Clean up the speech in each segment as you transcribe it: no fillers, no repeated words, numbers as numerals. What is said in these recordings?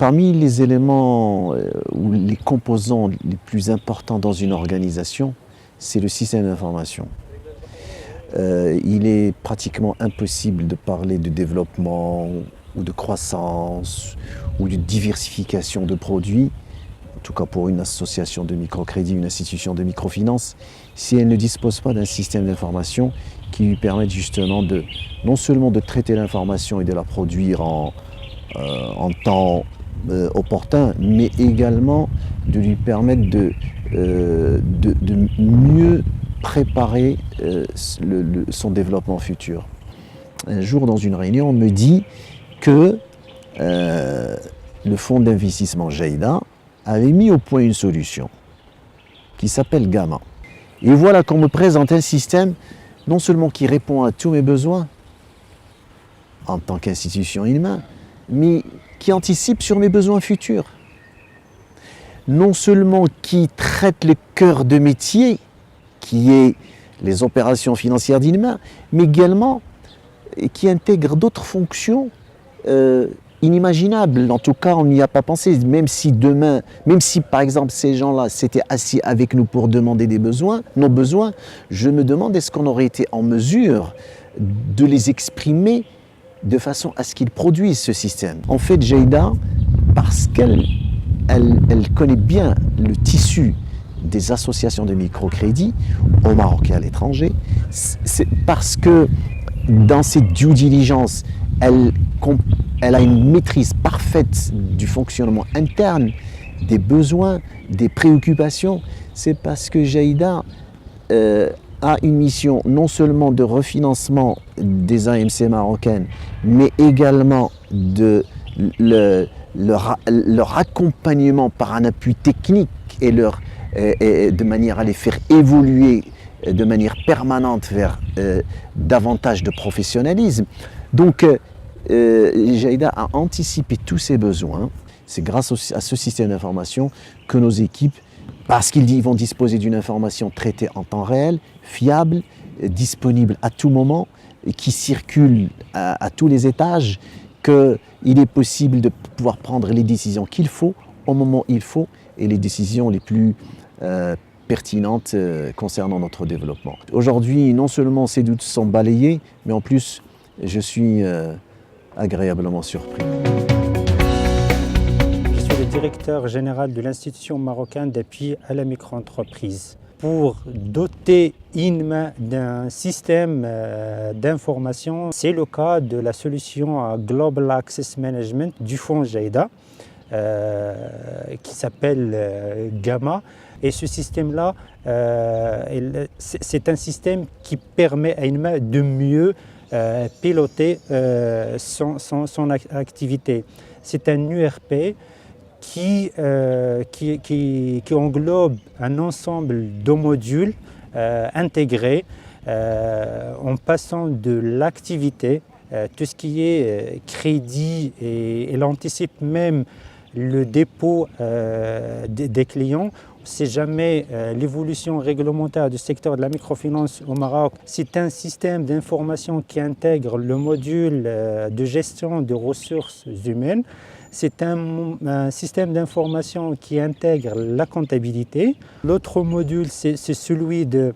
Parmi les éléments ou les composants les plus importants dans une organisation, c'est le système d'information. Il est pratiquement impossible de parler de développement ou de croissance ou de diversification de produits, en tout cas pour une association de microcrédit, une institution de microfinance, si elle ne dispose pas d'un système d'information qui lui permette justement non seulement de traiter l'information et de la produire en temps opportun, mais également de lui permettre de mieux préparer son développement futur. Un jour, dans une réunion, on me dit que le fonds d'investissement Jaïda avait mis au point une solution qui s'appelle Gamma. Et voilà qu'on me présente un système non seulement qui répond à tous mes besoins en tant qu'institution humaine, mais qui anticipe sur mes besoins futurs. Non seulement qui traite le cœur de métier, qui est les opérations financières d'Inma, mais également qui intègre d'autres fonctions inimaginables. En tout cas, on n'y a pas pensé. Même si demain, même si par exemple ces gens-là s'étaient assis avec nous pour demander nos besoins, je me demande est-ce qu'on aurait été en mesure de les exprimer de façon à ce qu'ils produisent ce système. En fait, Jaïda, parce qu'elle connaît bien le tissu des associations de microcrédit au Maroc et à l'étranger, c'est parce que dans ses due diligence, elle a une maîtrise parfaite du fonctionnement interne, des besoins, des préoccupations. C'est parce que Jaïda a une mission non seulement de refinancement des AMC marocaines, mais également de leur accompagnement par un appui technique et de manière à les faire évoluer de manière permanente vers davantage de professionnalisme. Donc, Jaïda a anticipé tous ces besoins. C'est grâce à ce système d'information que nos équipes, parce qu'ils vont disposer d'une information traitée en temps réel, fiable, disponible à tout moment, qui circule à tous les étages, qu'il est possible de pouvoir prendre les décisions qu'il faut, au moment où il faut, et les décisions les plus pertinentes concernant notre développement. Aujourd'hui, non seulement ces doutes sont balayés, mais en plus, je suis agréablement surpris. Je suis le directeur général de l'Institution marocaine d'appui à la micro-entreprise. Pour doter INMA d'un système d'information, c'est le cas de la solution Global Access Management du fonds Jaïda, qui s'appelle Gamma. Et ce système-là, c'est un système qui permet à INMA de mieux piloter son activité. C'est un URP qui englobe un ensemble de modules intégrés en passant de l'activité, tout ce qui est crédit, et elle anticipe même le dépôt des clients. C'est jamais l'évolution réglementaire du secteur de la microfinance au Maroc. C'est un système d'information qui intègre le module de gestion des ressources humaines. C'est un système d'information qui intègre la comptabilité. L'autre module, c'est celui de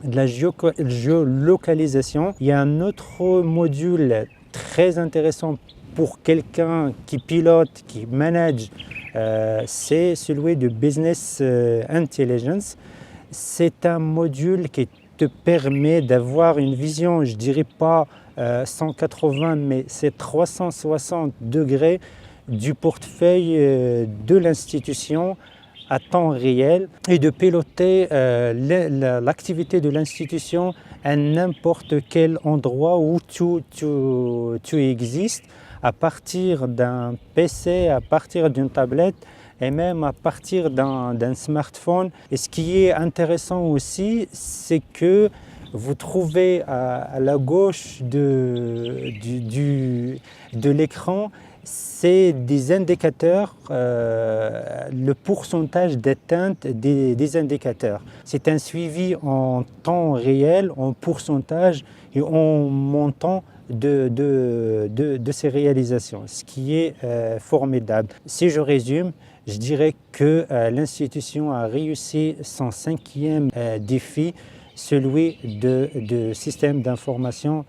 la géolocalisation. Il y a un autre module très intéressant pour quelqu'un qui pilote, qui manage, c'est celui de Business Intelligence. C'est un module qui te permet d'avoir une vision, je ne dirais pas 180, mais c'est 360 degrés du portefeuille de l'institution à temps réel et de piloter l'activité de l'institution à n'importe quel endroit où tu existes, à partir d'un PC, à partir d'une tablette et même à partir d'un smartphone. Et ce qui est intéressant aussi, c'est que vous trouvez à la gauche de l'écran, c'est des indicateurs, le pourcentage d'atteinte des indicateurs. C'est un suivi en temps réel, en pourcentage et en montant de ces réalisations, ce qui est formidable. Si je résume, je dirais que l'institution a réussi son 5e défi, celui de système d'information.